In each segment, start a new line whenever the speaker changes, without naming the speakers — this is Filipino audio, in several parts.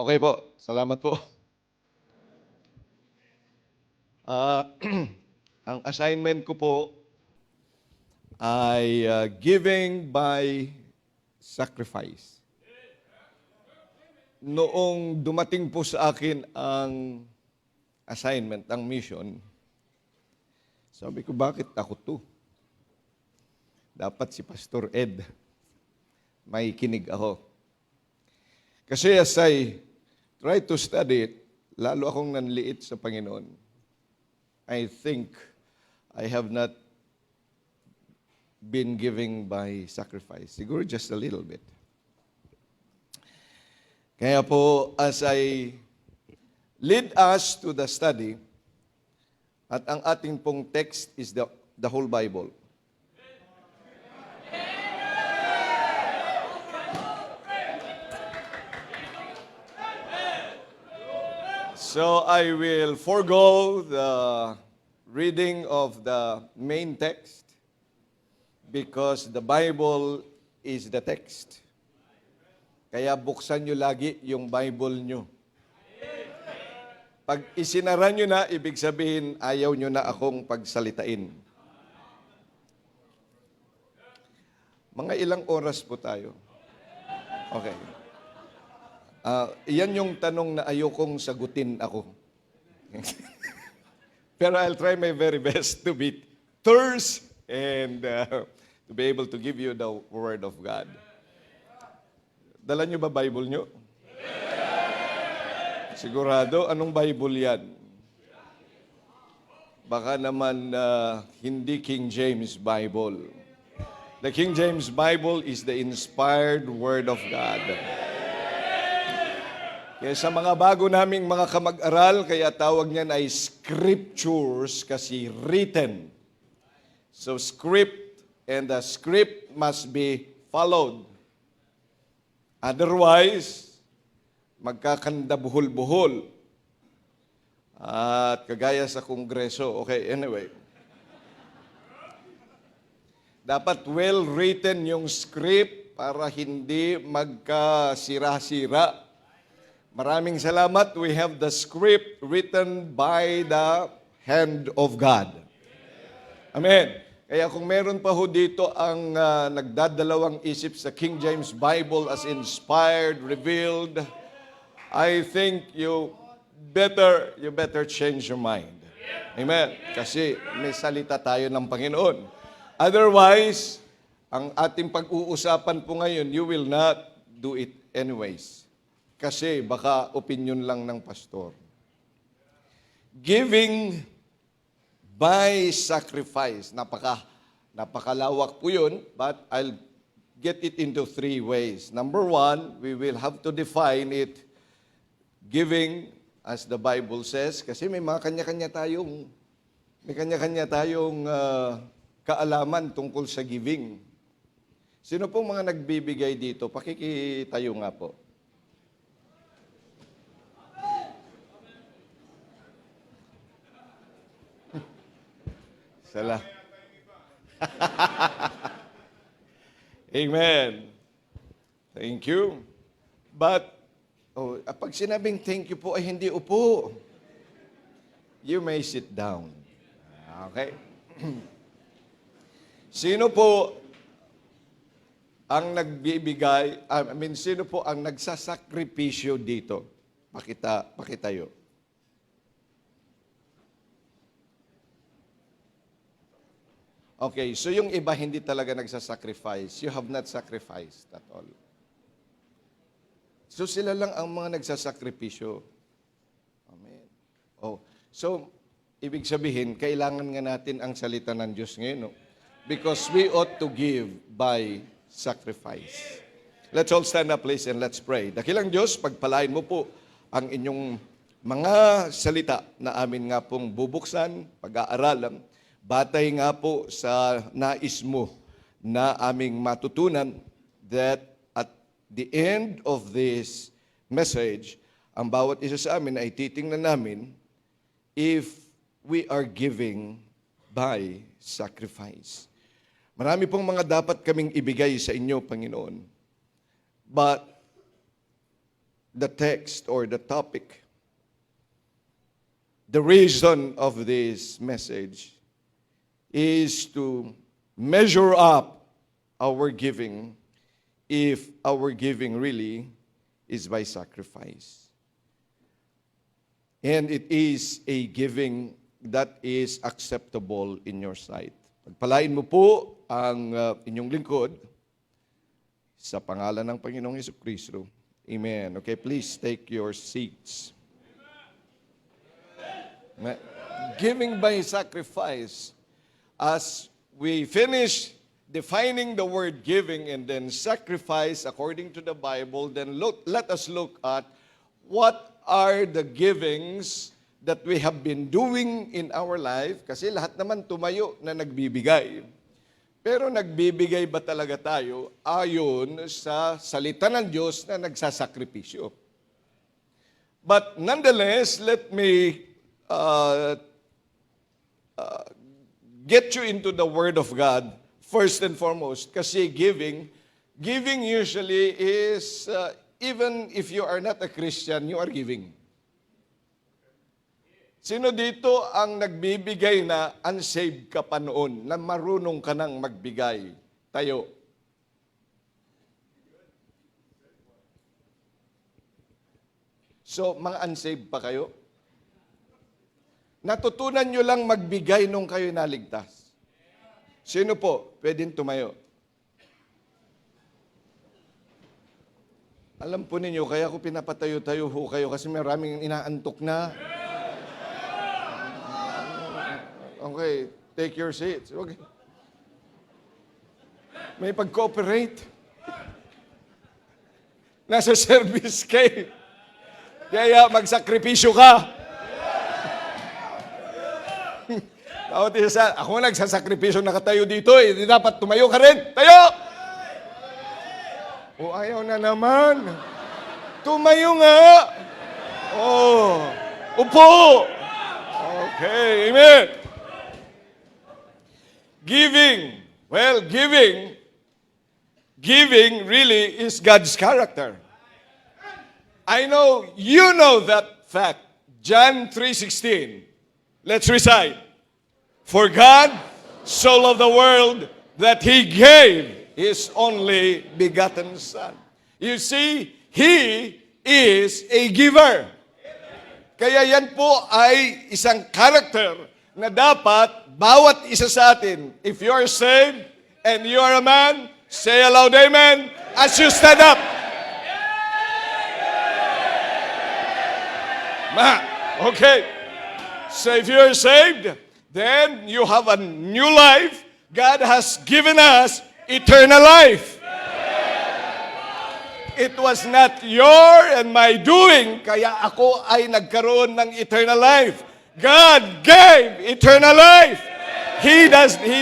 Okay po, salamat po. Ah, ang assignment ko po ay giving by sacrifice. Noong dumating po sa akin ang assignment, ang mission, sabi ko, bakit ako to? Dapat si Pastor Ed, may kinig ako. Kasi as I try to study it, lalo akong nanliit sa Panginoon. I think I have not been giving by sacrifice. Siguro just a little bit. Kaya po, as I lead us to the study, at ang ating pong text is the whole Bible. So I will forego the reading of the main text because the Bible is the text. Kaya buksan nyo lagi yung Bible nyo. Pag isinara nyo na, ibig sabihin, ayaw nyo na akong pagsalitain. Mga ilang oras po tayo? Okay. Iyan yung tanong na ayokong sagutin ako. Pero I'll try my very best to be terse and to be able to give you the Word of God. Dala nyo ba Bible nyo? Sigurado, anong Bible yan? Baka naman hindi King James Bible. The King James Bible is the inspired Word of God. Kaya sa mga bago naming mga kamag-aral, kaya tawag niyan ay scriptures kasi written. So script and the script must be followed. Otherwise, magkakandabuhol-buhol. At kagaya sa Kongreso. Okay, anyway. Dapat well-written yung script para hindi magkasira-sira. Maraming salamat. We have the script written by the hand of God. Amen. Kaya kung meron pa ho dito ang nagdadalawang isip sa King James Bible as inspired, revealed, I think you better change your mind. Amen. Kasi may salita tayo ng Panginoon. Otherwise, ang ating pag-uusapan po ngayon, you will not do it anyways. Kasi baka opinion lang ng pastor. Giving by sacrifice. Napakalawak po yun, but I'll get it into three ways. Number one, we will have to define it. Giving, as the Bible says, kasi may mga kanya-kanya tayong kaalaman tungkol sa giving. Sino pong mga nagbibigay dito? Pakikitayo nga po. Sala. Amen. Thank you. But, pag sinabing thank you po ay hindi upo. You may sit down. Okay? Sino po ang nagbibigay, sino po ang nagsasakripisyo dito? Pakitayo. Okay, so yung iba hindi talaga nagsasacrifice. You have not sacrificed at all. So sila lang ang mga nagsasakripisyo. Amen. So ibig sabihin, kailangan nga natin ang salita ng Diyos ngayon. No? Because we ought to give by sacrifice. Let's all stand up, please, and let's pray. Dakilang Diyos, pagpalain mo po ang inyong mga salita na amin nga pong bubuksan, pag-aaralan, batay nga po sa nais mo na aming matutunan that at the end of this message, ang bawat isa sa amin ay titingnan namin if we are giving by sacrifice. Marami pong mga dapat kaming ibigay sa inyo, Panginoon. But the text or the topic. The reason of this message is to measure up our giving, if our giving really is by sacrifice. And it is a giving that is acceptable in your sight. Pagpalain mo po ang inyong lingkod sa pangalan ng Panginoong Jesucristo. Amen. Okay, please take your seats. Giving by sacrifice. As we finish defining the word giving and then sacrifice according to the Bible, then let us look at what are the givings that we have been doing in our life. Kasi lahat naman tumayo na nagbibigay. Pero nagbibigay ba talaga tayo ayon sa salita ng Diyos na nagsasakripisyo? But nonetheless, let me get you into the Word of God first and foremost. Kasi giving usually is, even if you are not a Christian, you are giving. Sino dito ang nagbibigay na unsaved ka pa noon, na marunong ka nang magbigay? Tayo. So, mga unsaved pa kayo? Natutunan nyo lang magbigay nung kayo naligtas. Sino po? Pwedeng tumayo. Alam po ninyo, kaya ako pinapatayo-tayo ho kayo kasi maraming inaantok na. Okay, take your seats. Okay. May pag-cooperate. Nasa service kayo. Kaya magsakripisyo ka. Ako nagsasakripisyo, nakatayo dito eh. Di dapat tumayo ka rin. Tayo! O ayaw na naman. Tumayo nga. Oh, upo. Okay, amen. Giving. Well, giving really is God's character. I know, you know that fact. John 3:16. Let's recite. For God so loved the world that He gave His only begotten Son. You see, He is a giver. Kaya yan po ay isang character na dapat bawat isa sa atin, if you are saved and you are a man, say aloud amen as you stand up. Okay. So if you are saved, then you have a new life. God has given us eternal life. It was not your and my doing, kaya ako ay nagkaroon ng eternal life. God gave eternal life. He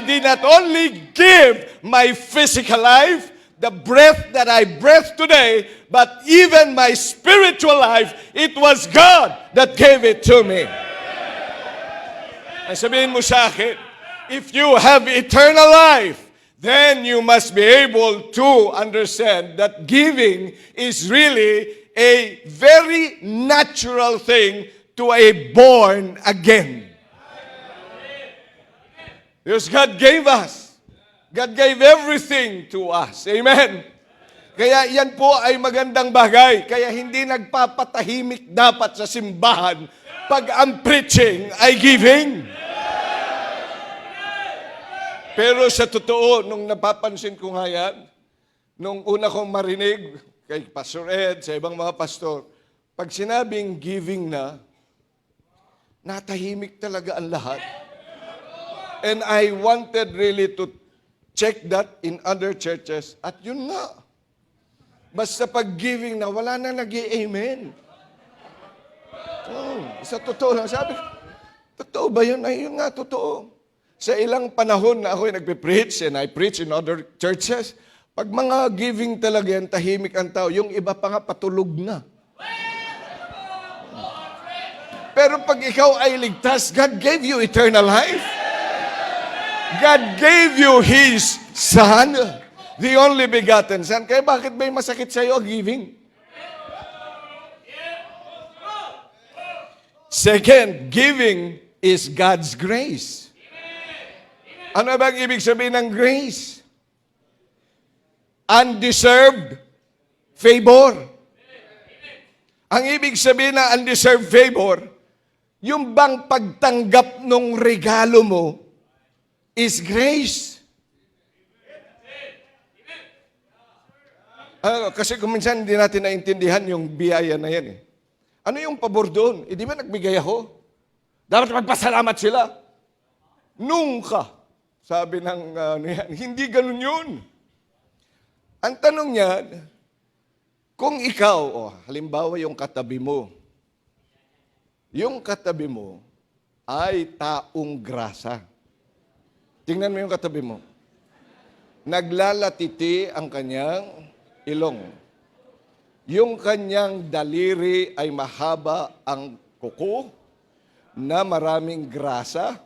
did not only give my physical life, the breath that I breathe today, but even my spiritual life, it was God that gave it to me. Ay sabihin mo sa akin, if you have eternal life, then you must be able to understand that giving is really a very natural thing to a born again. Because God gave us. God gave everything to us. Amen. Kaya yan po ay magandang bagay. Kaya hindi nagpapatahimik dapat sa simbahan pag ang preaching ay giving. Pero sa totoo, nung napapansin ko nga yan, nung una kong marinig kay Pastor Ed, sa ibang mga pastor, pag sinabing giving na, natahimik talaga ang lahat. And I wanted really to check that in other churches. At yun nga. Basta pag giving na, wala na nag-i-amen. Oh, sa totoo lang. Sabi, totoo ba yun? Ay, yun nga, totoo. Sa ilang panahon na ako'y nagpe-preach and I preach in other churches, pag mga giving talaga yan, tahimik ang tao, yung iba pa nga patulog na. Pero pag ikaw ay ligtas, God gave you eternal life. God gave you His Son, the only begotten Son. Kaya bakit may masakit sa iyo giving? Second, giving is God's grace. Ano bang ibig sabihin ng grace? Undeserved favor. Ang ibig sabihin ng undeserved favor, yung bang pagtanggap ng regalo mo is grace. Kasi kung minsan hindi natin naintindihan yung biyaya na yan eh. Ano yung pabor doon? Di ba nagbigay ako? Dapat magpasalamat sila. Nunca. Sabi ng yan, hindi ganun yun. Ang tanong niyan, kung ikaw, halimbawa yung katabi mo ay taong grasa. Tingnan mo yung katabi mo. Naglalatiti ang kanyang ilong. Yung kanyang daliri ay mahaba ang kuko na maraming grasa.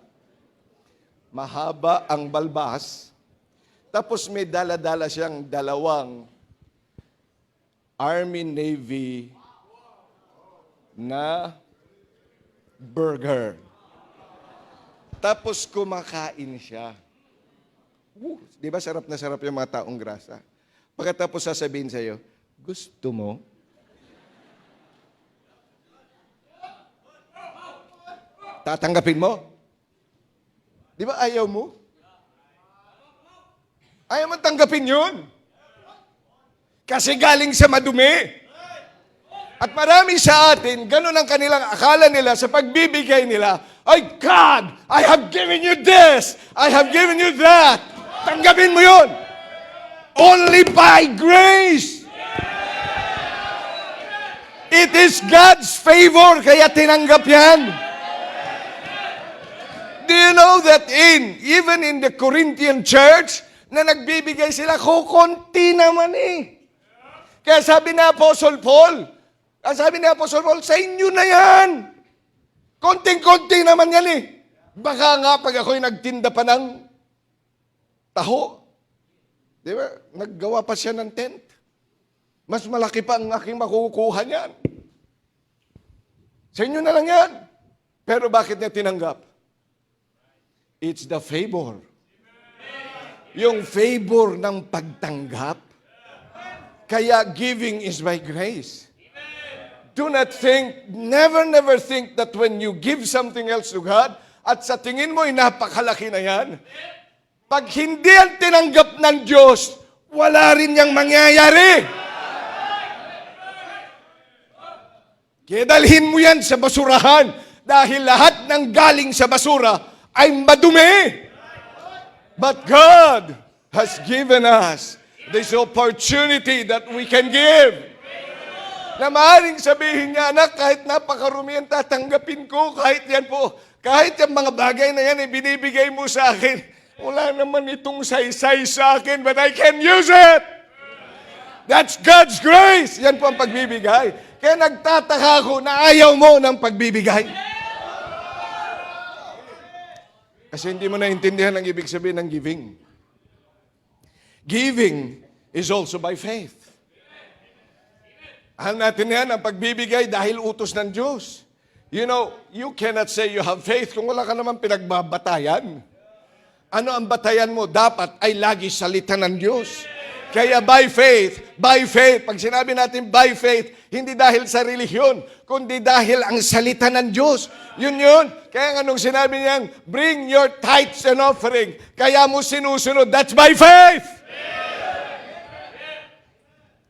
Mahaba ang balbas. Tapos may dala-dala siyang dalawang Army Navy na burger. Tapos kumakain siya. Di ba sarap na sarap yung mga taong grasa? Pagkatapos sasabihin sa'yo, gusto mo? Tatanggapin mo? Di ba ayaw mo? Ayaw mo tanggapin yun. Kasi galing sa madumi. At marami sa atin, ganun ang kanilang akala nila sa pagbibigay nila. Ay, God, I have given you this. I have given you that. Tanggapin mo yun. Only by grace. It is God's favor, kaya tinanggap yan. Do you know that even in the Corinthian church, na nagbibigay sila, kukunti naman eh. Kaya sabi ni Apostle Paul, sa inyo na yan. Konting-konti naman yan eh. Baka nga pag ako'y nagtinda pa ng taho, di ba? Naggawa pa siya ng tent. Mas malaki pa ang aking makukuha niyan. Sa inyo na lang yan. Pero bakit niya tinanggap? It's the favor. Yung favor ng pagtanggap. Kaya giving is by grace. Do not think, never think that when you give something else to God, at sa tingin mo ay napakalaki na yan, pag hindi ang tinanggap ng Diyos, wala rin niyang mangyayari. Kaya dalhin mo yan sa basurahan dahil lahat ng galing sa basura ay madumi. But God has given us this opportunity that we can give. Na maaaring sabihin niya, anak, kahit napakarumi ang tatanggapin ko, kahit yan po, kahit yung mga bagay na yan, binibigay mo sa akin, wala naman itong saysay sa akin, but I can use it. That's God's grace. Yan po ang pagbibigay. Kaya nagtataka ako na ayaw mo ng pagbibigay. Kasi hindi mo naintindihan ang ibig sabihin ng giving. Giving is also by faith. Alam natin yan, ang pagbibigay dahil utos ng Diyos. You know, you cannot say you have faith kung wala ka naman pinagbabatayan. Ano ang batayan mo? Dapat ay lagi salita ng Diyos. Kaya by faith, pag sinabi natin by faith, hindi dahil sa relihiyon, kundi dahil ang salita ng Diyos. Yun. Kaya anong sinabi niyang, bring your tithes and offering. Kaya mo sinusunod, that's by faith.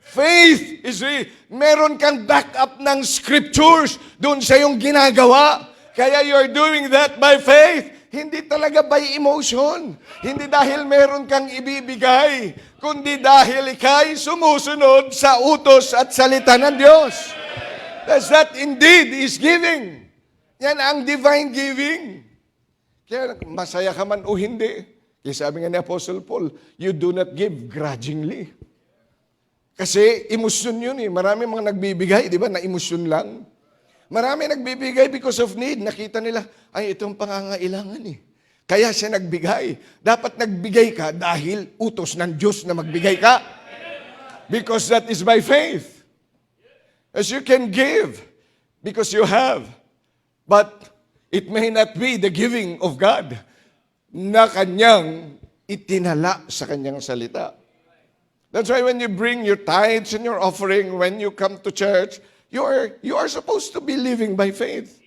Faith is meron kang backup ng scriptures doon sa iyong ginagawa. Kaya you're doing that by faith. Hindi talaga by emotion. Hindi dahil meron kang ibibigay, kundi dahil ikay sumusunod sa utos at salita ng Diyos. That indeed is giving. Yan ang divine giving. Kaya masaya ka man o hindi. Kaya sabi nga ni Apostle Paul, you do not give grudgingly. Kasi emosyon yun eh. Marami mga nagbibigay, di ba, na emosyon lang. Marami nagbibigay because of need. Nakita nila, ay, itong pangangailangan eh. Kaya siya nagbigay. Dapat nagbigay ka dahil utos ng Diyos na magbigay ka. Because that is by faith. As you can give because you have. But it may not be the giving of God na kanyang itinala sa kanyang salita. That's why when you bring your tithes and your offering, when you come to church, you are supposed to be living by faith.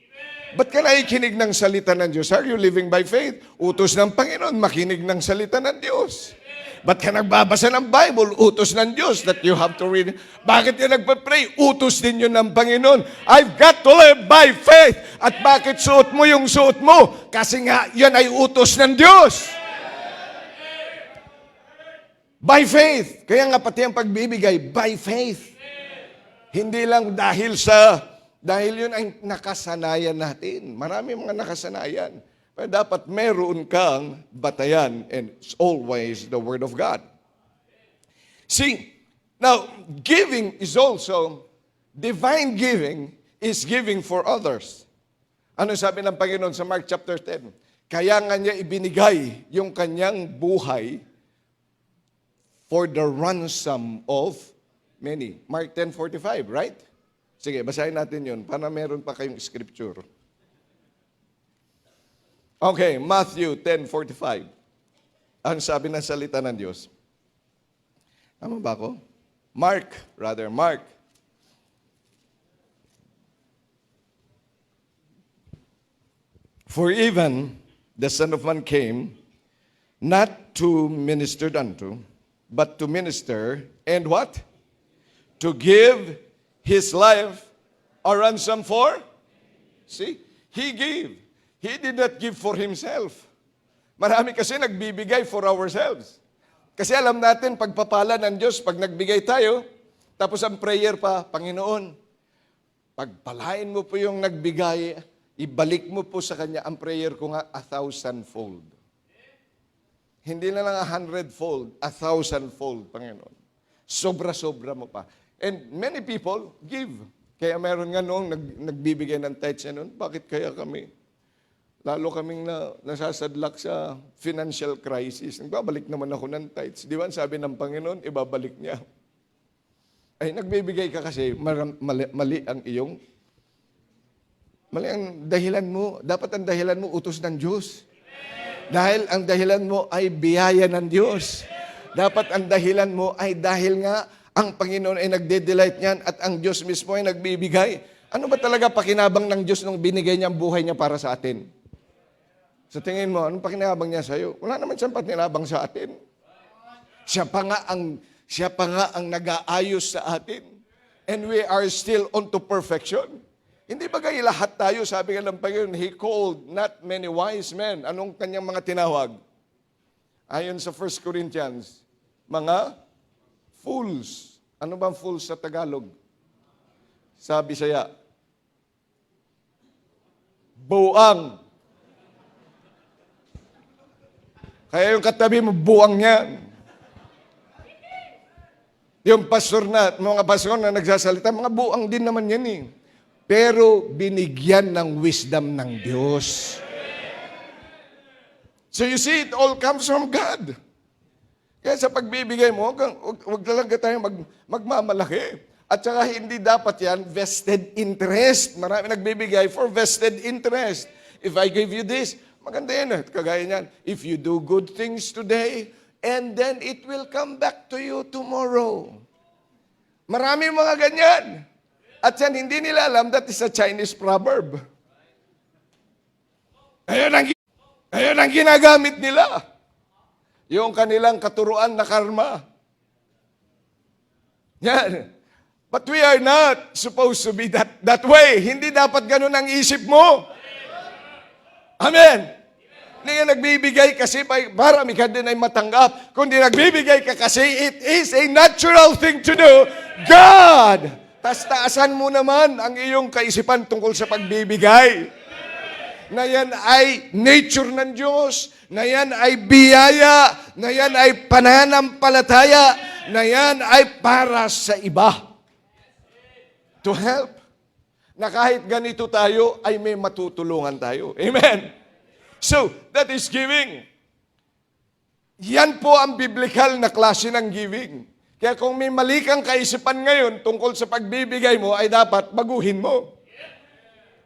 Ba't ka nakikinig ng salita ng Diyos? Are you living by faith? Utos ng Panginoon, makinig ng salita ng Diyos. Ba't ka nagbabasa ng Bible? Utos ng Diyos that you have to read. Bakit ka nagpa-pray? Utos din yun ng Panginoon. I've got to live by faith. At bakit suot mo yung suot mo? Kasi nga, yan ay utos ng Diyos. By faith. Kaya nga pati ang pagbibigay, by faith. Hindi lang dahil yun ay nakasanayan natin. Marami mga nakasanayan. Pero dapat meron kang batayan, and it's always the Word of God. See, now, giving is also, divine giving is giving for others. Ano sabi ng Panginoon sa Mark chapter 10? Kaya nga niya ibinigay yung kanyang buhay for the ransom of many. Mark 10:45, right? Sige, basahin natin yun para meron pa kayong scripture. Okay, Matthew 10:45. Ang sabi ng salita ng Diyos. Tama ba ako? Mark. For even the Son of Man came not to minister unto, but to minister, and what? To give His life a ransom for? See? He gave. He did not give for Himself. Marami kasi nagbibigay for ourselves. Kasi alam natin, pagpapala ng Diyos, pag nagbigay tayo, tapos ang prayer pa, Panginoon, pagpalain mo po yung nagbigay, ibalik mo po sa Kanya, ang prayer ko nga, 1,000-fold. Hindi na lang 100-fold, 1,000-fold, Panginoon. Sobra-sobra mo pa. And many people give. Kaya meron nga noong nagbibigay ng tithes na noon, bakit kaya kami? Lalo kaming nasasadlak sa financial crisis. Nagbabalik naman ako ng tithes. Di ba sabi ng Panginoon, ibabalik niya. Ay, nagbibigay ka kasi, mali ang iyong, mali ang dahilan mo. Dapat ang dahilan mo, utos ng Diyos. Dahil ang dahilan mo ay biyaya ng Diyos. Dapat ang dahilan mo ay dahil nga ang Panginoon ay nagde-delight niyan at ang Diyos mismo ay nagbibigay. Ano ba talaga pakinabang ng Diyos nung binigay niya ang buhay niya para sa atin? Sa tingin mo, anong pakinabang niya sa iyo? Wala naman siyang pakinabang sa atin. Siya pa nga ang nag-aayos sa atin. And we are still unto perfection. Hindi ba kayo lahat tayo, sabi nga ng Panginoon, He called not many wise men. Anong kanyang mga tinawag? Ayon sa 1 Corinthians, mga fools. Ano bang fools sa Tagalog? Sabi saya, buang. Kaya yung katabi mo, buang yan. Yung pastor na, mga pastor na nagsasalita, mga buang din naman yan eh. Pero binigyan ng wisdom ng Diyos. So you see, it all comes from God. Kaya sa pagbibigay mo, huwag talaga tayo magmamalaki. At saka hindi dapat yan vested interest. Marami nagbibigay for vested interest. If I give you this, maganda yan. Kagaya niyan, if you do good things today, and then it will come back to you tomorrow. Marami mga ganyan. At yan, hindi nila alam, that is a Chinese proverb. Ayun ang ginagamit nila. Yung kanilang katuruan na karma. Yan. But we are not supposed to be that way. Hindi dapat ganun ang isip mo. Amen. Hindi ka nagbibigay kasi marami ka din ay matanggap. Kundi nagbibigay ka kasi it is a natural thing to do. God! Taasan mo naman ang iyong kaisipan tungkol sa pagbibigay. Na yan ay nature ng Diyos, na yan ay biyaya, na yan ay pananampalataya, na yan ay para sa iba. To help. Na kahit ganito tayo, ay may matutulungan tayo. Amen? So, that is giving. Yan po ang biblical na klase ng giving. Kaya kung may mali kang kaisipan ngayon tungkol sa pagbibigay mo, ay dapat baguhin mo.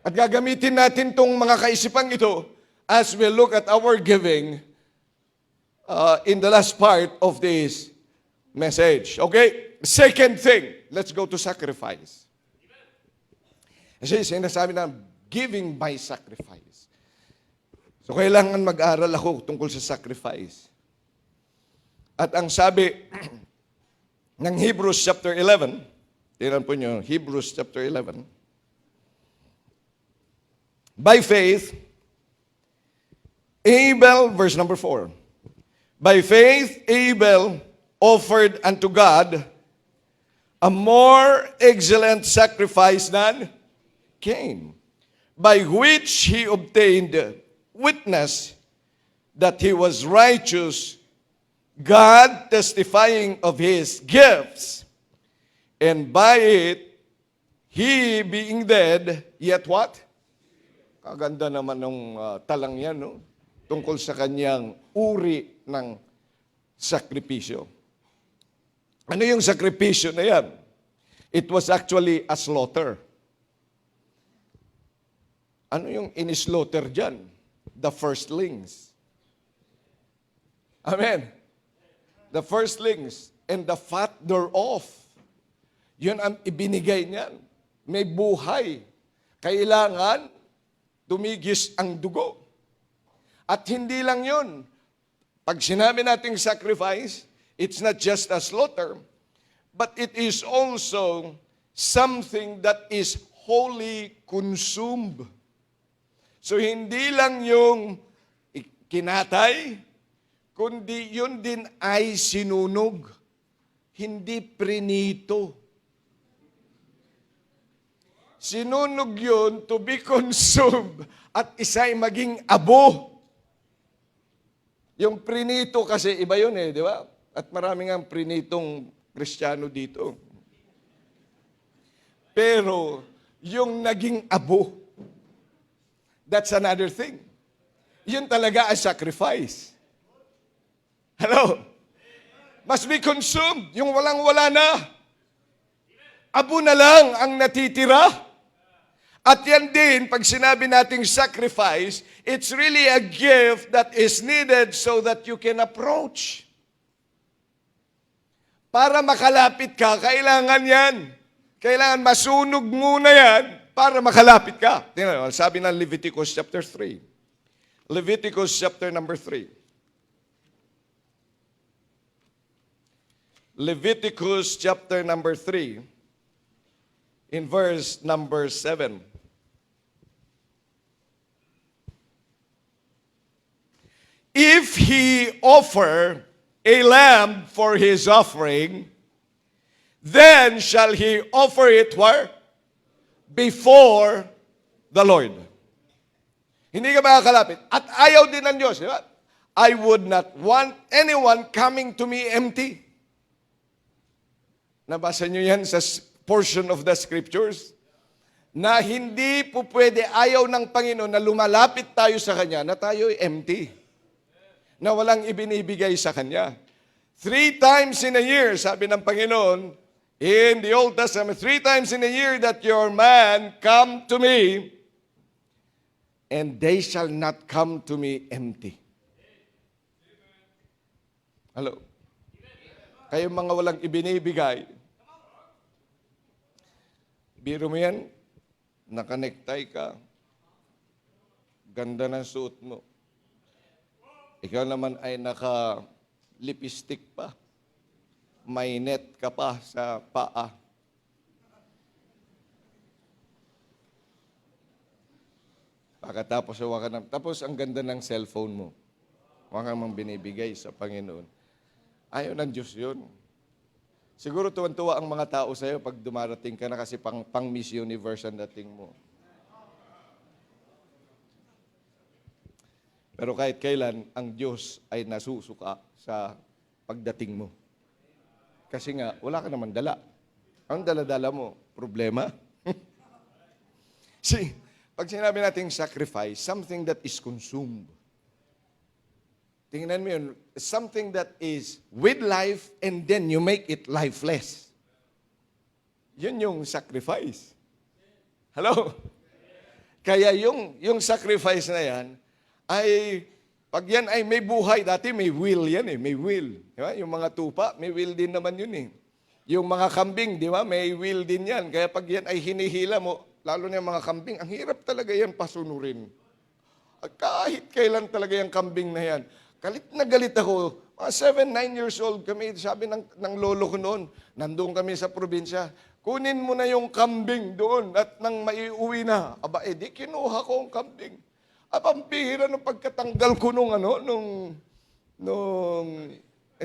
At gagamitin natin tong mga kaisipang ito as we look at our giving in the last part of this message. Okay? Second thing, let's go to sacrifice. Kasi sinasabi na giving by sacrifice. So kailangan mag-aral ako tungkol sa sacrifice. At ang sabi ng Hebrews chapter 11, tingnan po nyo, Hebrews chapter 11, by faith, Abel, verse number 4, by faith, Abel offered unto God a more excellent sacrifice than Cain, by which he obtained witness that he was righteous, God testifying of his gifts, and by it, he being dead, yet what? Kaganda naman ng talang yan, no? Tungkol sa kanyang uri ng sakripisyo. Ano yung sakripisyo na yan? It was actually a slaughter. Ano yung in-slaughter dyan? The firstlings. Amen. The firstlings and the fat thereof. Yun ang ibinigay niyan. May buhay. Kailangan tumigis ang dugo. At hindi lang yun. Pag sinabi nating sacrifice, it's not just a slaughter, but it is also something that is wholly consumed. So hindi lang yung kinatay, kundi yun din ay sinunog. Hindi prinito. Sinunog yun to be consumed at isa'y maging abo. Yung prinito kasi iba yun di ba? At maraming ang prinitong Kristiyano dito. Pero yung naging abo, that's another thing. Yun talaga ay sacrifice. Hello? Must be consumed. Yung walang-wala na. Abo na lang ang natitira. At yan din, pag sinabi nating sacrifice, it's really a gift that is needed so that you can approach. Para makalapit ka, kailangan yan. Kailangan masunog muna yan para makalapit ka. Tingnan, sabi ng Leviticus chapter 3. Leviticus chapter number 3. Leviticus chapter number 3 in verse number 7. If he offer a lamb for his offering, then shall he offer it where? Before the Lord. Hindi ka makakalapit. At ayaw din ng Diyos, di ba? I would not want anyone coming to me empty. Nabasa nyo yan sa portion of the scriptures? Na hindi po pwede, ayaw ng Panginoon na lumalapit tayo sa Kanya na tayo empty. Na walang ibinibigay sa Kanya. 3 times in a year, sabi ng Panginoon, in the Old Testament, 3 times in a year that your man come to me, and they shall not come to me empty. Hello? Kayo mga walang ibinibigay, biro mo yan, nakanektay ka, ganda ng suot mo. Ikaw naman ay naka-lipstick pa. May net ka pa sa paa. Pagkatapos tapos ang ganda ng cellphone mo. Huwag kang mang binibigay sa Panginoon. Ayaw ng Diyos yun. Siguro tuwan-tuwa ang mga tao sa'yo pag dumarating ka na kasi pang Miss Universe ang dating mo. Pero kahit kailan, ang Diyos ay nasusuka sa pagdating mo. Kasi nga, wala ka naman dala. Ang dala-dala mo, problema. See, pag sinabi natin sacrifice, something that is consumed. Tingnan mo yun, something that is with life and then you make it lifeless. Yun yung sacrifice. Hello? Kaya yung sacrifice na yan, ay, pag yan ay may buhay, dati may will yan eh, may will. Di ba? Yung mga tupa, may will din naman yun eh. Yung mga kambing, di ba, may will din yan. Kaya pag yan ay hinihila mo, lalo na yung mga kambing, ang hirap talaga yan pasunurin. Kahit kailan talaga yung kambing na yan. Galit na galit ako. Mga 7, 9 years old kami, sabi ng lolo ko noon, nandun kami sa probinsya, kunin mo na yung kambing doon at nang maiuwi na. Aba, di kinuha ko ang kambing. Ang bihira ng pagkatanggal ko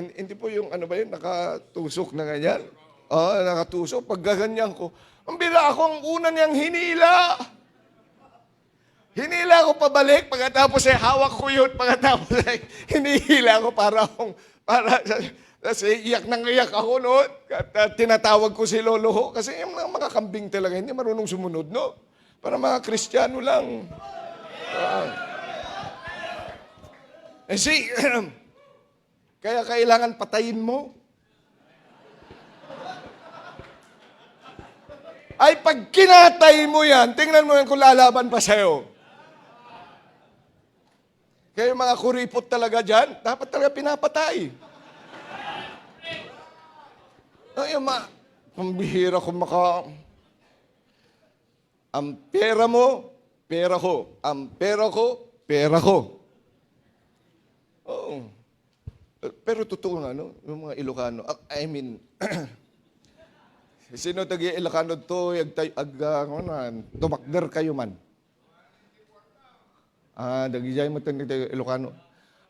hindi po yung nakatusok na ganyan. Nakatusok. Pag gaganyan ko, ang bihira ako ang una niyang hinila. Hinila ko pabalik, pagkatapos hawak ko yun, pagkatapos hinihila ko kasi iyak nang iyak ako noon. At tinatawag ko si lolo ko. Kasi yung mga kambing talaga, hindi marunong sumunod, no? Para mga Kristiyano lang. Kaya kailangan patayin mo. Ay, pag kinatay mo yan, tingnan mo yan kung lalaban pa sa'yo. Kaya yung mga kuripot talaga dyan, dapat talaga pinapatay. Ay, pambihira ko ang pera mo, pera ko. Ang pera ko, pera ko. Oo. Pero totoo nga, no? Yung mga Ilocano, sino tagi Ilocano to, tumakder kayo man. Dagijay mo tayo Ilocano.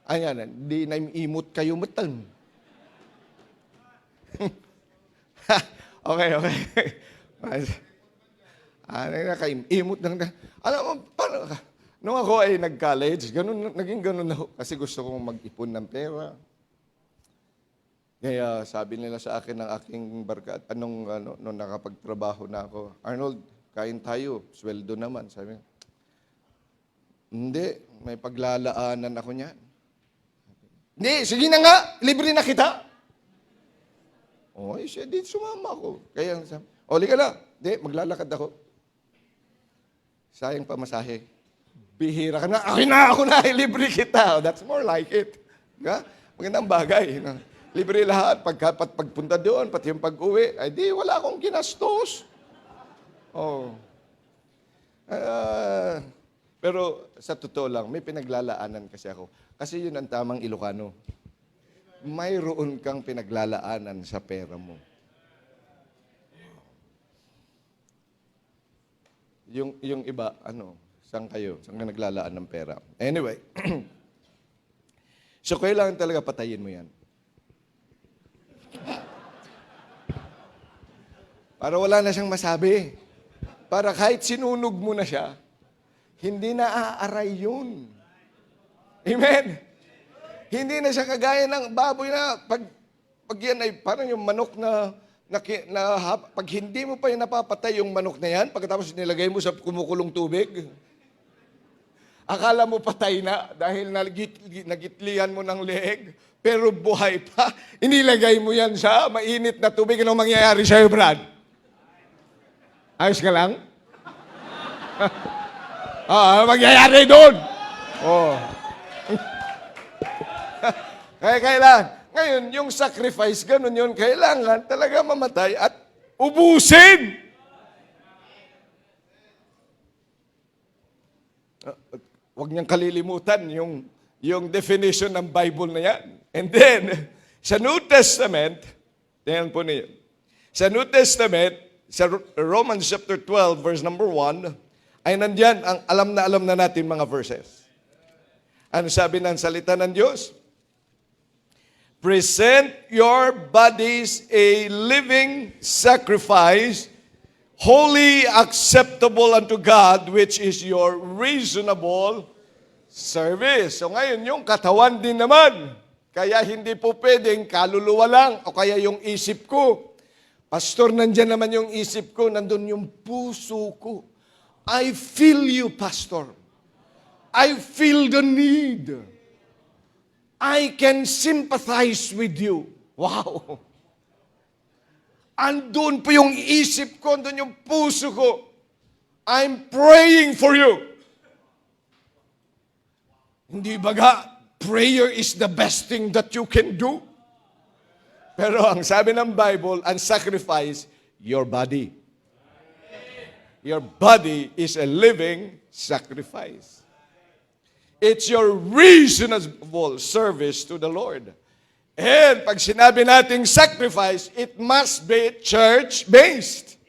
Ayan, di na imot kayo matan. Okay. Imot lang na. Alam mo, paano ka? Nung ako ay nag-college, naging ganun ako. Kasi gusto kong mag-ipon ng pera. Kaya sabi nila sa akin ng aking barkad, nung nakapagtrabaho na ako, Arnold, kain tayo, sweldo naman. Sabi niya, hindi, may paglalaanan ako niyan. Hindi, sige na nga, libre na kita. Siya, di sumama ako. Kaya sabi, oli ka na. Hindi, maglalakad ako. Sayang pamasahe. Bihira ka na, ako na, libre kita. That's more like it. Magandang bagay. Libre lahat. Pagpunta doon, pati yung pag-uwi, ay di, wala akong ginastos. Pero sa totoo lang, may pinaglalaanan kasi ako. Kasi yun ang tamang Ilocano. Mayroon kang pinaglalaanan sa pera mo. Yung iba, saan kayo? Saan ka naglalaan ng pera? Anyway, so kailangan talaga patayin mo yan. Para wala na siyang masabi. Para kahit sinunog mo na siya, hindi na aaray yun. Amen? Hindi na siya kagaya ng baboy na pag yan ay parang yung manok na pag hindi mo pa yung napapatay yung manok na yan, pagkatapos nilagay mo sa kumukulong tubig, akala mo patay na dahil nagitlian mo ng leeg, pero buhay pa. Inilagay mo yan sa mainit na tubig. Anong mangyayari sa'yo, Brad? Ayos ka lang? Mangyayari doon. Kaya kailangan. Ngayon, yung sacrifice, ganun yun, kailangan talaga mamatay at ubusin. Huwag niyang kalilimutan yung definition ng Bible na yan. And then, sa New Testament, tingnan po niyo, sa New Testament, sa Romans chapter 12, verse number 1, ay nandyan ang alam na natin mga verses. Ano sabi ng salita ng Diyos? Present your bodies a living sacrifice, holy, acceptable unto God, which is your reasonable service. So ngayon, yung katawan din naman. Kaya hindi po pwedeng kaluluwa lang o kaya yung isip ko. Pastor, nandyan naman yung isip ko, nandun yung puso ko. I feel you, Pastor. I feel the need. I can sympathize with you. Wow! Andun po yung isip ko, andun yung puso ko. I'm praying for you. Hindi baga, prayer is the best thing that you can do. Pero ang sabi ng Bible, ang sacrifice, your body. Your body is a living sacrifice. It's your reasonable service to the Lord. And pag sinabi nating sacrifice, it must be church-based.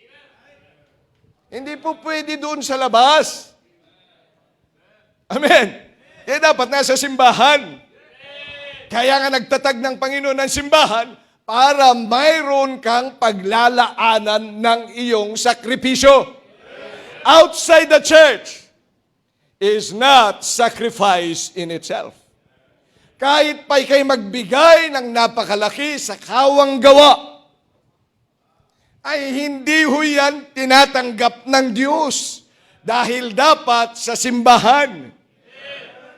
Hindi po pwede doon sa labas. Amen. Kaya dapat nasa simbahan. Kaya nga nagtatag ng Panginoon ng simbahan para mayroon kang paglalaanan ng iyong sakripisyo. Outside the church is not sacrifice in itself. Kahit pa ikay magbigay ng napakalaki sa kawang gawa, ay hindi ho yan tinatanggap ng Diyos dahil dapat sa simbahan.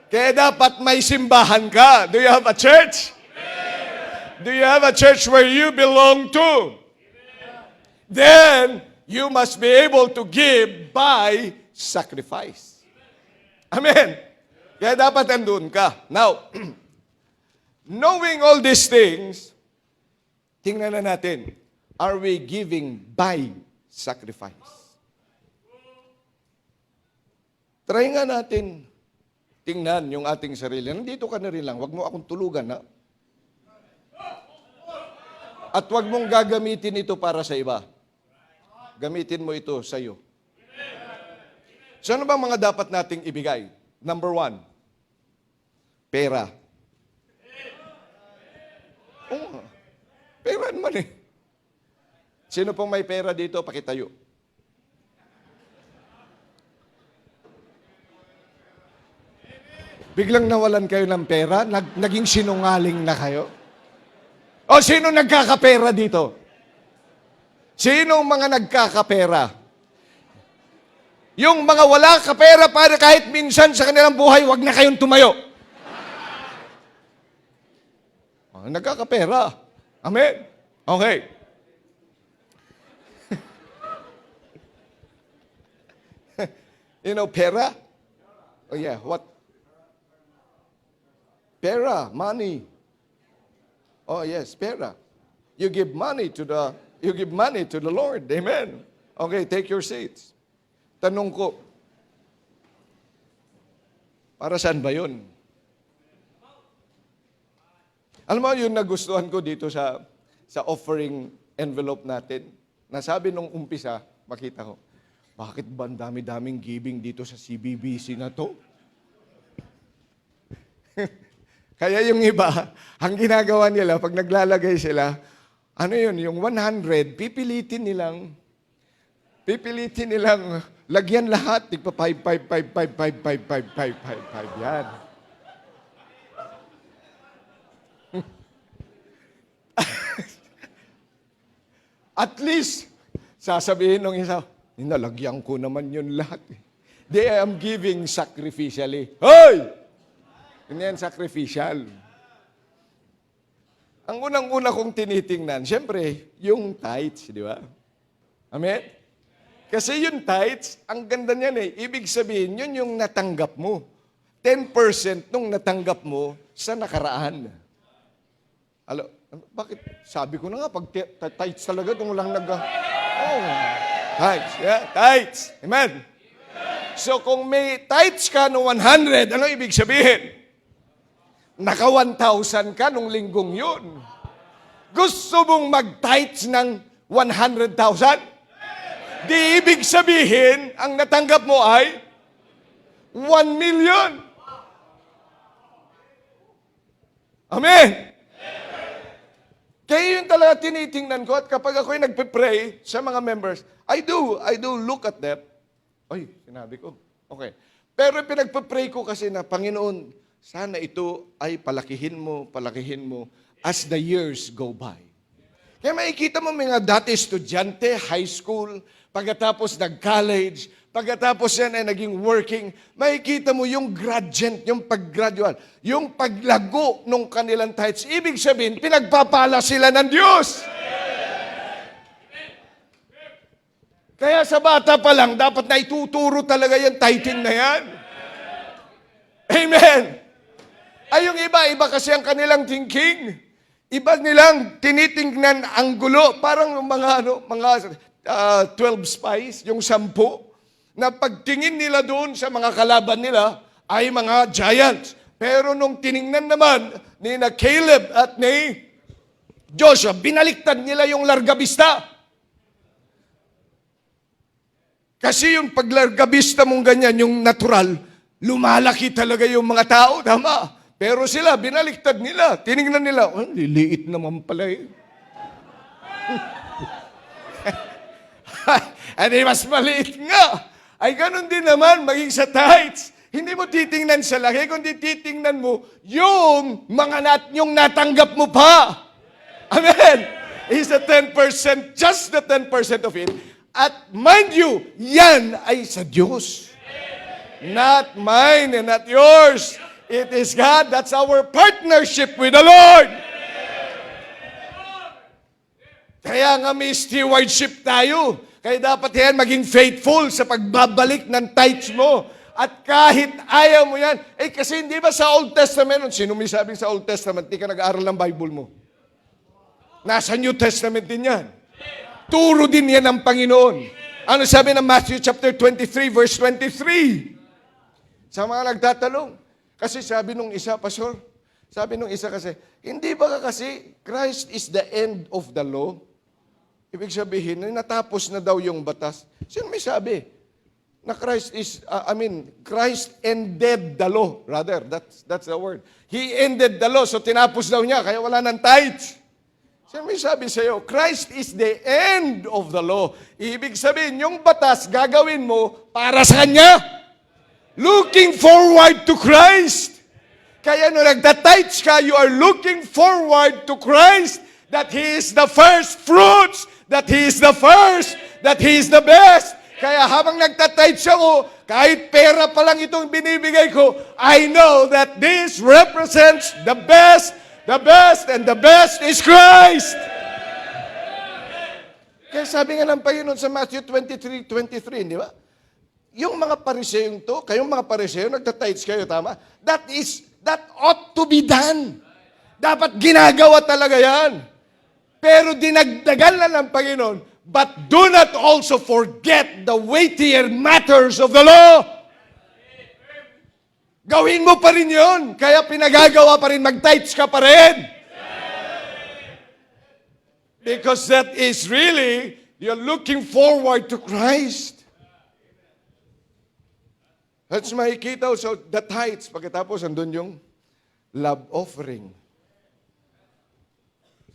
Kaya dapat may simbahan ka. Do you have a church? Do you have a church where you belong to? Then, you must be able to give by sacrifice. Amen. Kaya dapat andun ka. Now, knowing all these things, tingnan na natin, are we giving by sacrifice? Try nga natin tingnan yung ating sarili. Nandito ka na rin lang. Huwag mo akong tulugan, ha? At huwag mong gagamitin ito para sa iba. Gamitin mo ito sa iyo. So ano bang mga dapat nating ibigay? Number 1, pera. Oh, pera naman eh. Sino pong may pera dito? Pakitayo. Biglang nawalan kayo ng pera? Naging sinungaling na kayo? O sino nagkakapera dito? Sino mga nagkakapera? Yung mga wala kapera para kahit minsan sa kanilang buhay, wag na kayong tumayo. Nagkakapera. Amen? Okay. You know, pera? Oh yeah, what? Pera, money. Oh yes, pera. You give money to the Lord. Amen. Okay, take your seats. Tanong ko, para saan ba yun? Alam mo, yung nagustuhan ko dito sa offering envelope natin, nasabi nung umpisa, makita ko, bakit ba ang dami-daming giving dito sa CBBC na to? Kaya yung iba, ang ginagawa nila, pag naglalagay sila, ano yun, yung 100, pipilitin nilang lagyan lahat, tigpa 5, 5, 5, 5, 5, 5, 5, 5, 5, 5, yan. At least, sasabihin ng isa, nalagyan ko naman yun lahat. They am giving sacrificially. Hoy! Hindi yan sacrificial. Ang unang-una kong tinitingnan, siyempre, yung tithes, di ba? Amen? Kasi yung tithes, ang ganda niyan eh. Ibig sabihin, yun yung natanggap mo. 10% nung natanggap mo sa nakaraan. Alo, bakit? Sabi ko na nga, pag tithes talaga, itong lang tithes. Yeah, tithes. Amen? So kung may tithes ka no 100, ano ibig sabihin? Naka 1,000 ka nung linggong yun. Gusto mong mag-tithes ng 100,000? Di ibig sabihin, ang natanggap mo ay 1 million. Amen. Kaya yun talaga tinitingnan ko at kapag ako'y nagpe-pray sa mga members, I do look at them. Ay, sinabi ko. Okay. Pero pinagpe-pray ko kasi na, Panginoon, sana ito ay palakihin mo as the years go by. Kaya makikita mo mga dati estudyante, high school, pagkatapos nag-college, pagkatapos yan ay naging working, makikita mo yung gradient, yung pag-gradual, yung paglago ng kanilang tithes. Ibig sabihin, pinagpapala sila ng Diyos. Kaya sa bata pa lang, dapat na ituturo talaga yung tithing na yan. Amen. Ay, yung iba kasi ang kanilang thinking. Iba nilang tinitingnan ang gulo. Parang mga 12 spies, yung 10, na pagtingin nila doon sa mga kalaban nila ay mga giants. Pero nung tiningnan naman ni na Caleb at ni Joshua, binaliktad nila yung largabista. Kasi yung paglargabista mong ganyan, yung natural, lumalaki talaga yung mga tao, tama. Pero sila, binaliktad nila. Tinignan nila, liliit naman pala eh. Ay, mas maliit nga. Ay, ganun din naman, maging sa tithes. Hindi mo titingnan sa laki, kundi titingnan mo yung yung natanggap mo pa. Amen. Is the 10%, just the 10% of it. At mind you, yan ay sa Diyos. Not mine and not yours. It is God. That's our partnership with the Lord. Kaya nga may stewardship tayo. Kaya dapat yan maging faithful sa pagbabalik ng tithes mo. At kahit ayaw mo yan, kasi hindi ba sa Old Testament, sino may sabing sa Old Testament, di ka nag-aaral ng Bible mo? Nasa New Testament din yan. Turo din yan ng Panginoon. Ano sabi ng Matthew chapter 23, verse 23? Sa mga nagtatanong. Kasi sabi nung isa, Pastor, sabi nung isa kasi, hindi ba kasi Christ is the end of the law? Ibig sabihin, natapos na daw yung batas. Sino may sabi? Na Christ Christ ended the law. Rather, that's the word. He ended the law, so tinapos daw niya, kaya wala ng tithes. Sino may sabi sa'yo, Christ is the end of the law. Ibig sabihin, yung batas gagawin mo para sa Kanya. Looking forward to Christ. Kaya nung nagtatites ka, you are looking forward to Christ. That He is the first fruits. That He is the first. That He is the best. Kaya habang nagtatites ako, kahit pera pa lang itong binibigay ko, I know that this represents the best. The best and the best is Christ. Kaya sabi nga ng Panginoon sa Matthew 23:23, di ba? Yung mga pariseyong to, kayong mga pariseyo, nagtatites kayo, tama? That ought to be done. Dapat ginagawa talaga yan. Pero dinagdagan na ng Panginoon, but do not also forget the weightier matters of the law. Gawin mo pa rin yun. Kaya pinagagawa pa rin, mag-tithes ka pa rin. Because that is really, you're looking forward to Christ. That's makikita. So, the tithes, pagkatapos, andun yung love offering.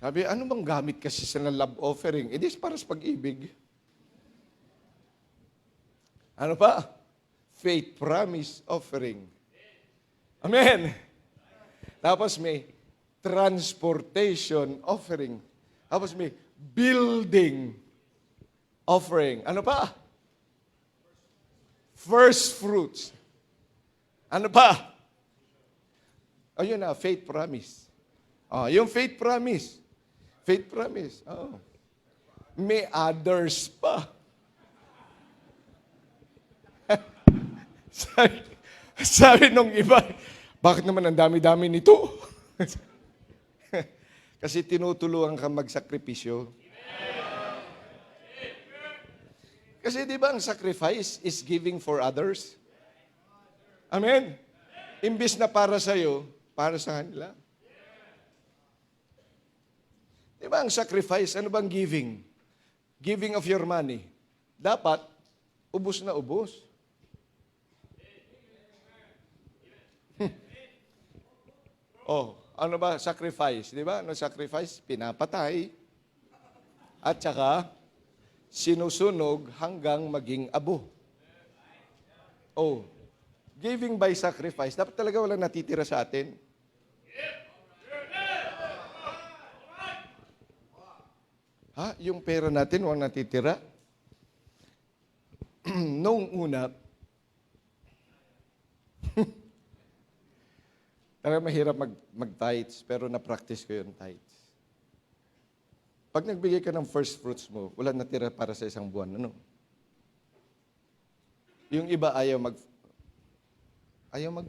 Sabi, ano bang gamit kasi sa love offering? It is para sa pag-ibig. Ano pa? Faith promise offering. Amen. Tapos may transportation offering. Tapos may building offering. Ano pa? First fruits. Ano pa? Ayun na, faith promise. Yung faith promise. Faith promise. May others pa. Sabi nung iba, bakit naman ang dami-dami nito? Kasi tinutulungan ka magsakripisyo. Kasi di ba ang sacrifice is giving for others? Amen? Imbis na para sa'yo, para sa kanila. Di ba ang sacrifice, ano bang giving? Giving of your money. Dapat, ubos na ubos. Ano ba? Sacrifice. Di ba? Ano sacrifice? Pinapatay. At saka, sinusunog hanggang maging abo. Giving by sacrifice. Dapat talaga walang natitira sa atin. Yung pera natin walang natitira? Noong una, talaga mahirap mag-tithes, pero na-practice ko yung tithes. Pag nagbigay ka ng first fruits mo, wala natira para sa isang buwan. Ano? Yung iba ayaw mag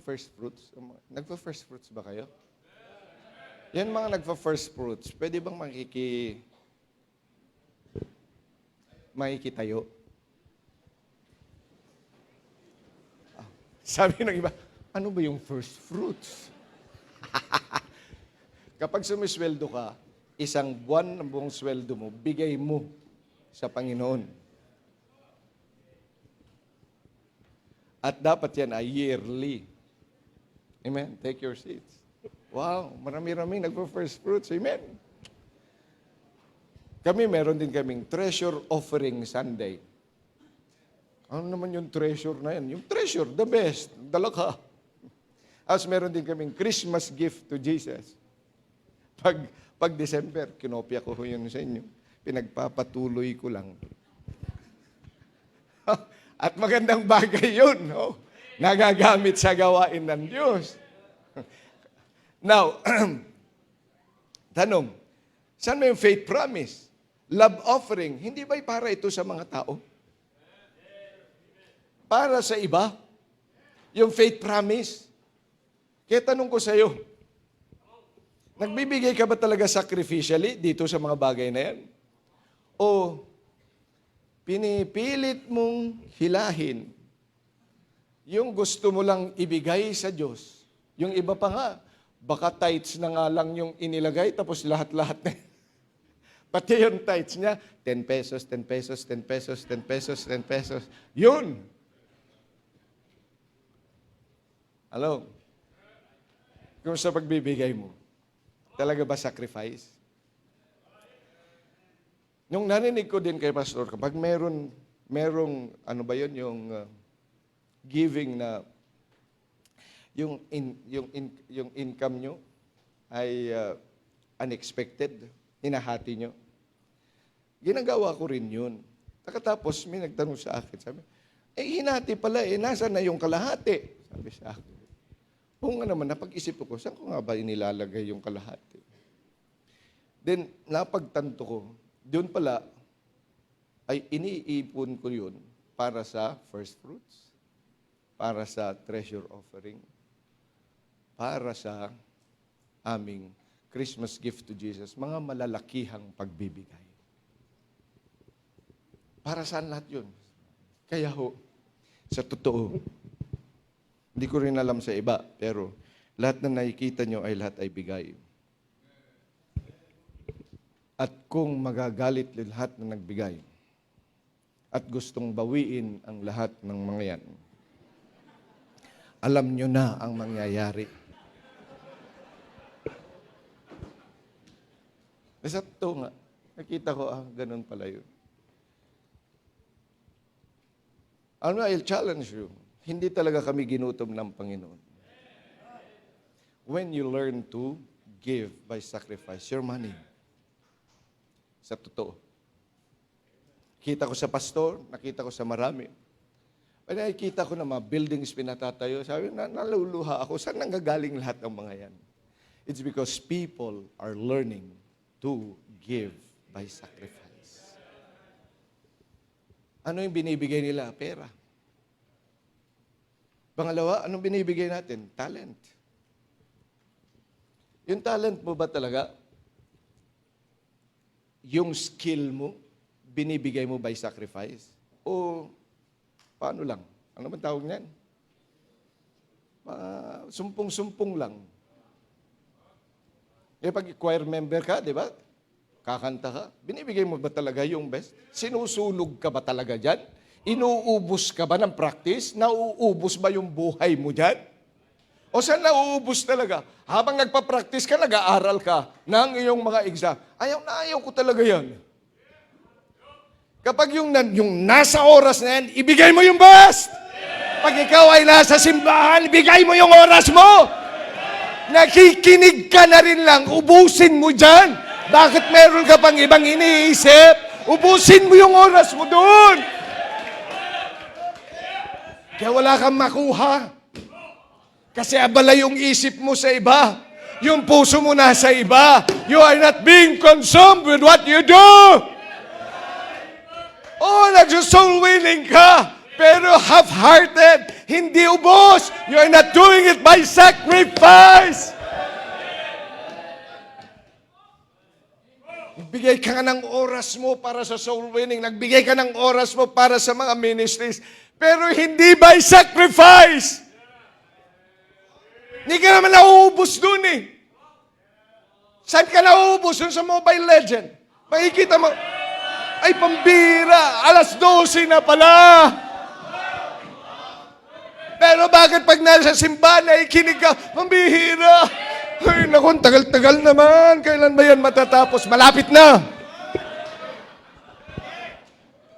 first fruits. Nagpa-first fruits ba kayo? Yan mga nagpa-first fruits, pwede bang makikitayo? Sabi ng iba, ano ba yung first fruits? Kapag sumisweldo ka, isang buwan ng buong sweldo mo, bigay mo sa Panginoon. At dapat yan ay yearly. Amen? Take your seats. Wow, marami-raming nagpo-first fruits. Amen? Kami, meron din kaming Treasure Offering Sunday. Ano naman yung treasure na yan? Yung treasure, the best. Dala ka. As meron din kaming Christmas gift to Jesus. Pag December, kinopya ko yun sa inyo. Pinagpapatuloy ko lang. At magandang bagay yun. No? Nagagamit sa gawain ng Diyos. Now, tanong, saan may yung faith promise? Love offering, hindi ba'y para ito sa mga tao? Para sa iba? Yung faith promise? Kaya tanong ko sa iyo, nagbibigay ka ba talaga sacrificially dito sa mga bagay na yan? O pinipilit mong hilahin yung gusto mo lang ibigay sa Diyos? Yung iba pa nga, baka tithes na nga lang yung inilagay, tapos lahat-lahat na. Pati yung tithes niya, 10 pesos, 10 pesos, 10 pesos, 10 pesos, 10 pesos. Yun! Hello? Kung sa pagbibigay mo, talaga ba sacrifice? Nung narinig ko din kay Pastor, kapag merong, ano ba yun, yung giving na yung income nyo ay unexpected, hinahati nyo. Ginagawa ko rin yun. Tapos may nagtanong sa akin, sabi, hinati pala, nasaan na yung kalahati? Sabi sa akin. Oo nga naman, napag-isip ko, saan ko nga ba inilalagay yung kalahati? Then, napagtanto ko, doon pala, ay iniipon ko yun para sa first fruits, para sa treasure offering, para sa aming Christmas gift to Jesus, mga malalakihang pagbibigay. Para saan lahat yun? Kaya ho, sa totoo, hindi ko rin alam sa iba, pero lahat na nakikita nyo ay lahat ay bigay. At kung magagalit lahat na nagbigay, at gustong bawiin ang lahat ng mga yan, alam nyo na ang mangyayari. Sa totoo nga, nakita ko, ganun pala yun. I'll challenge you. Hindi talaga kami ginutom ng Panginoon. When you learn to give by sacrifice your money. Sa totoo. Kita ko sa pastor, nakita ko sa marami. Nakikita ko na mga buildings pinatatayo. Sabi, naluluha ako. Saan nanggagaling lahat ng mga yan? It's because people are learning to give by sacrifice. Ano yung binibigay nila? Pera. Pangalawa, anong binibigay natin? Talent. Yung talent mo ba talaga, yung skill mo, binibigay mo by sacrifice? O paano lang? Ano man tawag niyan? Sumpong-sumpong lang. Pag choir member ka, di ba? Kakanta ka. Binibigay mo ba talaga yung best? Sinusunog ka ba talaga dyan? Inuubos ka ba ng practice? Nauubos ba yung buhay mo dyan? O saan nauubos talaga? Habang nagpa-practice ka, nag-aaral ka ng iyong mga exam. Ayaw ko talaga yan. Kapag yung nasa oras na yan, ibigay mo yung best. Pag ikaw ay nasa simbahan, ibigay mo yung oras mo. Nakikinig ka na rin lang, ubusin mo dyan. Bakit meron ka pang ibang iniisip? Ubusin mo yung oras mo doon. Kaya wala kang makuha. Kasi abala yung isip mo sa iba. Yung puso mo nasa iba. You are not being consumed with what you do. Oh, nag-soul winning ka. Pero half-hearted, hindi ubos. You're not doing it by sacrifice. Nagbigay ka ng oras mo para sa soul winning. Nagbigay ka ng oras mo para sa mga ministries. Pero hindi by sacrifice. Hindi ka naman nauubos dun eh. Saan ka nauubos? Dun sa Mobile Legend. Makikita mo, ay pambira, 12:00 na pala. Pero bakit pag nasa simbahan, nakikinig ka, pambihira. Ay, naku, tagal-tagal naman. Kailan ba yan matatapos? Malapit na.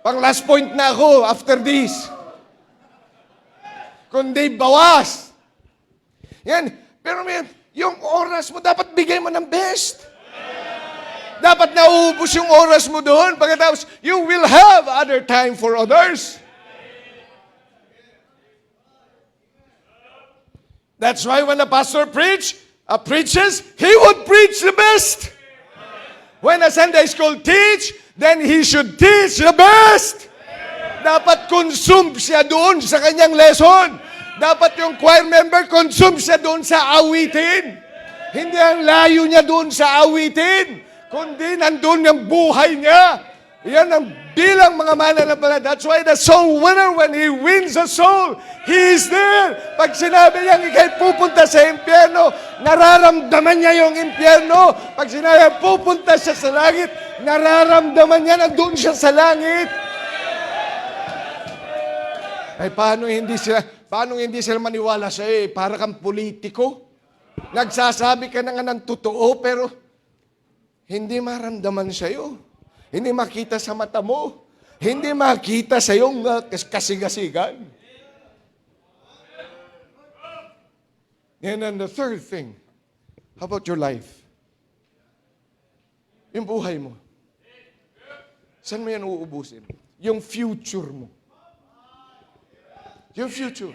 Pang last point na ako after this. Kundi bawas. Yan. Pero yung oras mo, dapat bigay mo ng best. Dapat nauubos yung oras mo doon. Pagkatapos, you will have other time for others. That's why when a pastor preaches, he would preach the best. When a Sunday school teach, then he should teach the best. Dapat consume siya doon sa kanyang lesson. Dapat yung choir member consume siya doon sa awitin. Hindi ang layo niya doon sa awitin, kundi nandun yung buhay niya. Yan ang bilang mga mananampalataya. That's why the soul winner, when he wins a soul, he is there. Pag sinabi niyang ikay pupunta sa impyerno, nararamdaman niya yung impyerno. Pag sinabi pupunta siya sa langit, nararamdaman niya na doon siya sa langit. Ay, paano hindi sila maniwala sa iyo? Para kang politiko. Nagsasabi ka na nga ng totoo, pero hindi maramdaman sa iyo. Hindi makita sa mata mo. Hindi makita sa iyong kasigasigan. And then the third thing, how about your life? Yung buhay mo. Saan mo yan uubusin? Yung future mo. Your future.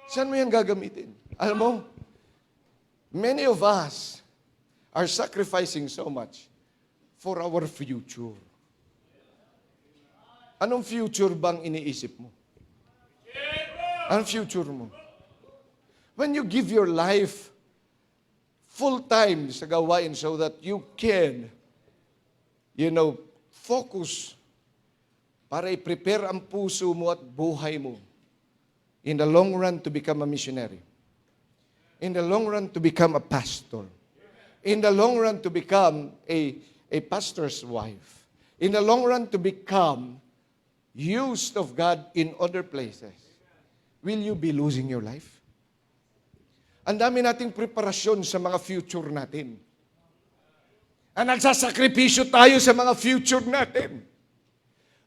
Saan mo yan gagamitin? Alam mo, many of us are sacrificing so much for our future. Anong future bang iniisip mo? Anong future mo? When you give your life full time sa gawain so that you can, focus para i-prepare ang puso mo at buhay mo in the long run to become a missionary. In the long run to become a pastor. In the long run to become a pastor's wife. In the long run to become used of God in other places. Will you be losing your life? Ang dami nating preparasyon sa mga future natin. Ang nagsasakripisyo tayo sa mga future natin.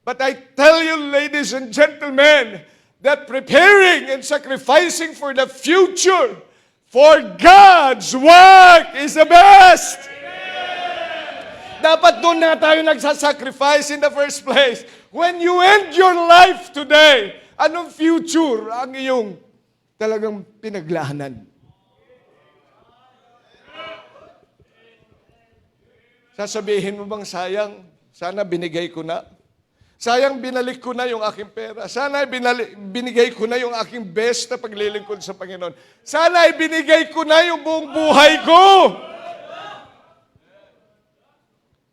But I tell you, ladies and gentlemen, that preparing and sacrificing for the future, for God's work is the best. Dapat doon na tayo nagsasacrifice in the first place. When you end your life today, anong future ang iyong talagang pinaglahanan? Sasabihin mo bang sayang, sana binigay ko na? Sayang binalik ko na yung aking pera. Sana binigay ko na yung aking best na paglilingkod sa Panginoon. Sana ibinigay ko na yung buong buhay ko.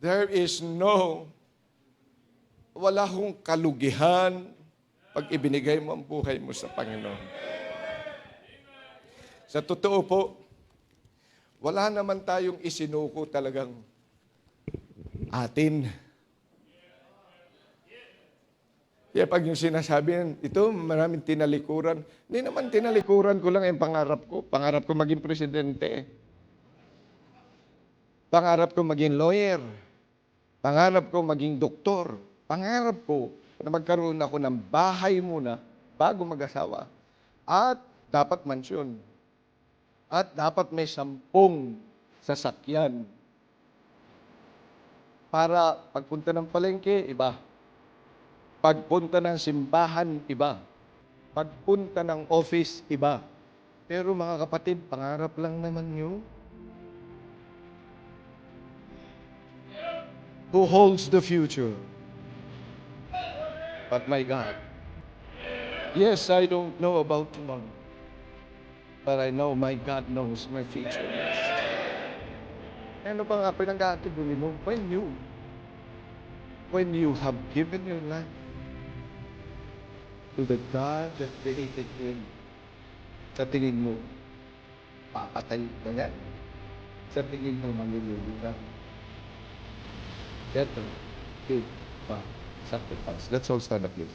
There is wala hong kalugihan pag ibinigay mo ang buhay mo sa Panginoon. Sa totoo po, wala naman tayong isinuko talagang atin. Kaya pag yung sinasabi, ito maraming tinalikuran. Hindi naman tinalikuran ko lang yung pangarap ko. Pangarap ko maging presidente. Pangarap ko maging lawyer. Pangarap ko maging doktor. Pangarap ko na magkaroon ako ng bahay muna bago mag-asawa. At dapat mansyon. At dapat may 10 sasakyan. Para pagpunta ng palengke, iba. Pagpunta ng simbahan, iba. Pagpunta ng office, iba. Pero mga kapatid, pangarap lang naman yun. Who holds the future? But my God, yes, I don't know about tomorrow. But I know my God knows my future. Ano ba nga pinag-aatiguli mo? When you have given your life to the God that created you, sa tingin mo, papatay ka yan? Sa tingin mo, maluluto ka? Ito, give sacrifice. Let's all stand up here.